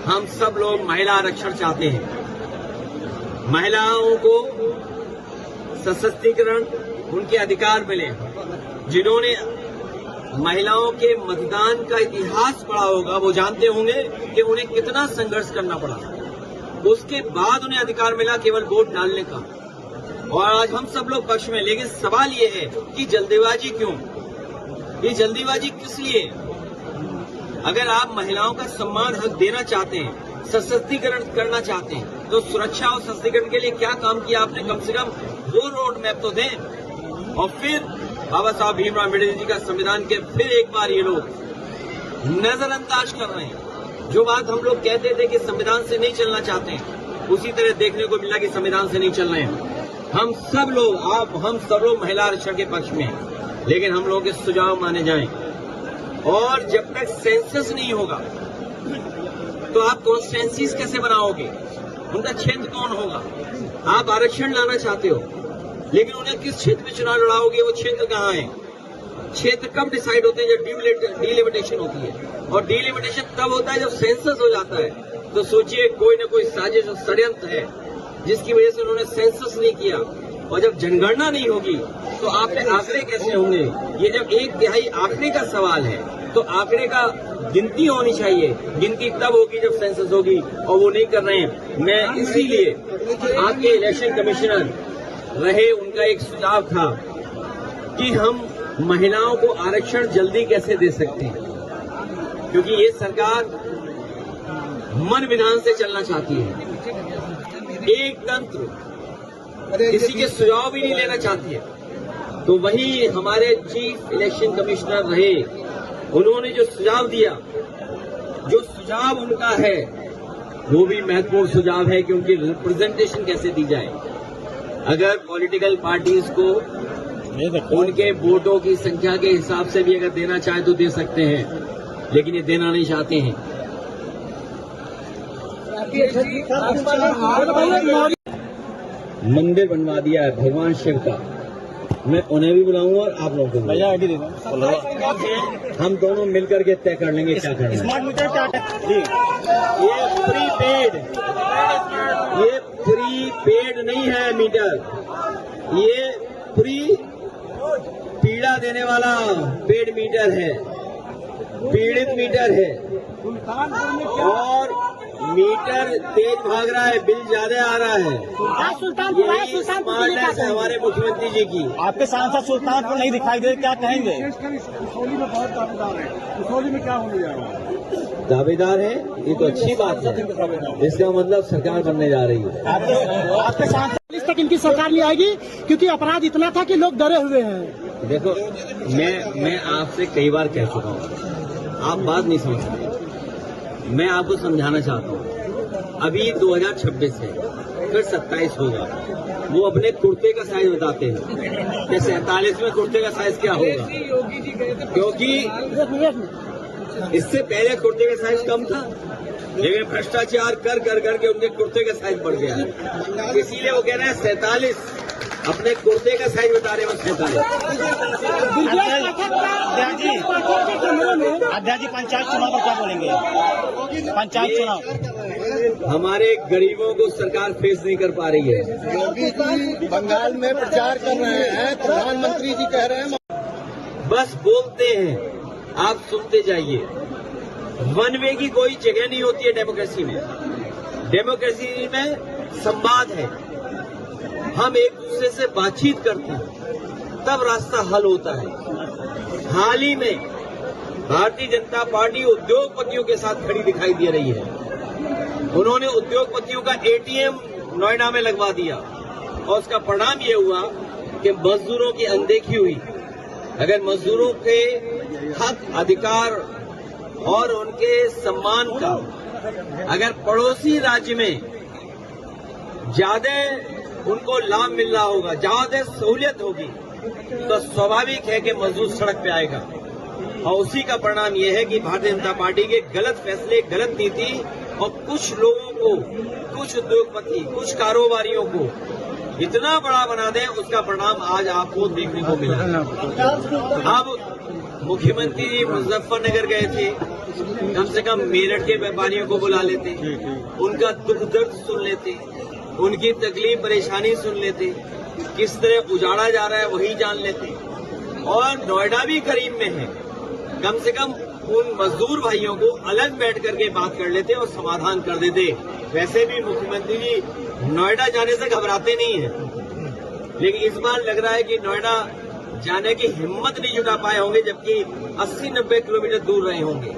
हम सब लोग महिला आरक्षण चाहते हैं। महिलाओं को सशक्तिकरण, उनके अधिकार मिले। जिन्होंने महिलाओं के मतदान का इतिहास पढ़ा होगा वो जानते होंगे कि उन्हें कितना संघर्ष करना पड़ा, उसके बाद उन्हें अधिकार मिला केवल वोट डालने का। और आज हम सब लोग पक्ष में, लेकिन सवाल ये है कि जल्दीबाजी क्यों? ये जल्दीबाजी किस लिए? अगर आप महिलाओं का सम्मान हक देना चाहते हैं, सशक्तिकरण करना चाहते हैं, तो सुरक्षा और सशक्तिकरण के लिए क्या काम किया आपने? कम से कम वो रोड मैप तो दें। और फिर बाबा साहब भीमराव अम्बेडकर जी का संविधान के फिर एक बार ये लोग नजरअंदाज कर रहे हैं। जो बात हम लोग कहते थे कि संविधान से नहीं चलना चाहते हैं, उसी तरह देखने को मिला कि संविधान से नहीं चल रहे हैं। हम सब लोग महिला आरक्षण के पक्ष में हैं, लेकिन हम लोगों के सुझाव माने जाएं। और जब तक सेंसस नहीं होगा तो आप कॉन्स्टिट्यूएंसीज कैसे बनाओगे? उनका क्षेत्र कौन होगा? आप आरक्षण लाना चाहते हो, लेकिन उन्हें किस क्षेत्र में चुनाव लड़ाओगे? वो क्षेत्र कहाँ है? क्षेत्र कब डिसाइड होते हैं? जब डिलिमिटेशन होती है, और डिलिमिटेशन तब होता है जब सेंसस हो जाता है। तो सोचिए, कोई न कोई साजिश और षड्यंत्र है जिसकी वजह से उन्होंने सेंसस नहीं किया। और जब जनगणना नहीं होगी तो आपके आंकड़े कैसे होंगे? ये जब 1/3 आंकड़े का सवाल है तो आंकड़े का गिनती होनी चाहिए। गिनती तब होगी जब सेंसस होगी, और वो नहीं कर रहे हैं। मैं इसीलिए आपके इलेक्शन कमिश्नर रहे, उनका एक सुझाव था कि हम महिलाओं को आरक्षण जल्दी कैसे दे सकते हैं, क्योंकि ये सरकार मन विधान से चलना चाहती है, एक तंत्र, किसी के सुझाव भी नहीं लेना चाहती है। तो वही हमारे चीफ इलेक्शन कमिश्नर रहे, उन्होंने जो सुझाव दिया, जो सुझाव उनका है वो भी महत्वपूर्ण सुझाव है कि उनकी रिप्रेजेंटेशन कैसे दी जाए। अगर पॉलिटिकल पार्टीज को उनके वोटों की संख्या के हिसाब से भी अगर देना चाहे तो दे सकते हैं, लेकिन ये देना नहीं चाहते हैं। मंदिर बनवा दिया है भगवान शिव का। मैं उन्हें भी बुलाऊंगा और आप लोगों को भैया आईडी देना, हम दोनों मिलकर के तय कर लेंगे क्या करना है। स्मार्ट मीटर क्या है? ये प्रीपेड नहीं है मीटर, ये फ्री पीड़ा देने वाला पेड मीटर है, पीड़ित मीटर है। और मीटर तेज भाग रहा है, बिल ज्यादा आ रहा है। यही स्मार्टनेस है हमारे मुख्यमंत्री जी की। आपके सांसद सुल्तानपुर नहीं दिखाई दे, क्या कहेंगे? कसौली में बहुत दावेदार है, कसौली में क्या होने जा रहा है? दावेदार है, ये तो अच्छी बात है। इसका मतलब सरकार बनने जा रही है। आपके सांसद तक इनकी सरकार नहीं आएगी, क्योंकि अपराध इतना था कि लोग डरे हुए हैं। देखो, मैं आपसे कई बार कह चुका हूँ, आप बात नहीं समझ सकते। मैं आपको समझाना चाहता हूँ, अभी 2026 है, फिर 27 होगा। वो अपने कुर्ते का साइज बताते हैं कि 47 में कुर्ते का साइज क्या होगा, क्योंकि इससे पहले कुर्ते का साइज कम था, लेकिन भ्रष्टाचार कर के उनके कुर्ते का साइज बढ़ गया है। इसीलिए वो कह रहे हैं 47, अपने कुर्ते का साइज बता रहे हैं 47। अध्यक्ष जी, पंचायत चुनाव पर क्या बोलेंगे? पंचायत चुनाव हमारे गरीबों को सरकार फेस नहीं कर पा रही है। योगी जी बंगाल में प्रचार कर रहे हैं, प्रधानमंत्री जी कह रहे हैं बस बोलते हैं, आप सुनते जाइए। वन वे की कोई जगह नहीं होती है डेमोक्रेसी में। डेमोक्रेसी में संवाद है, हम एक दूसरे से बातचीत करते हैं, तब रास्ता हल होता है। हाल ही में भारतीय जनता पार्टी उद्योगपतियों के साथ खड़ी दिखाई दे रही है। उन्होंने उद्योगपतियों का एटीएम नोएडा में लगवा दिया, और उसका परिणाम ये हुआ कि मजदूरों की अनदेखी हुई। अगर मजदूरों के हक, अधिकार और उनके सम्मान का अगर पड़ोसी राज्य में ज्यादा उनको लाभ मिल रहा होगा, ज्यादा सहूलियत होगी, तो स्वाभाविक है कि मजदूर सड़क पे आएगा। और उसी का परिणाम यह है कि भारतीय जनता पार्टी के गलत फैसले, गलत नीति और कुछ लोगों को, कुछ उद्योगपति, कुछ कारोबारियों को इतना बड़ा बना दें, उसका परिणाम आज आपको देखने को मिला। अब मुख्यमंत्री जी मुजफ्फरनगर गए थे, कम से कम मेरठ के व्यापारियों को बुला लेते, उनका दुख दर्द सुन लेते, उनकी तकलीफ परेशानी सुन लेते, किस तरह उजाड़ा जा रहा है वही जान लेते। और नोएडा भी करीब में है, कम से कम उन मजदूर भाइयों को अलग बैठ करके बात कर लेते और समाधान कर देते। वैसे भी मुख्यमंत्री जी नोएडा जाने से घबराते नहीं हैं, लेकिन इस बार लग रहा है कि नोएडा जाने की हिम्मत नहीं जुटा पाए होंगे, जबकि 80-90 किलोमीटर दूर रहे होंगे।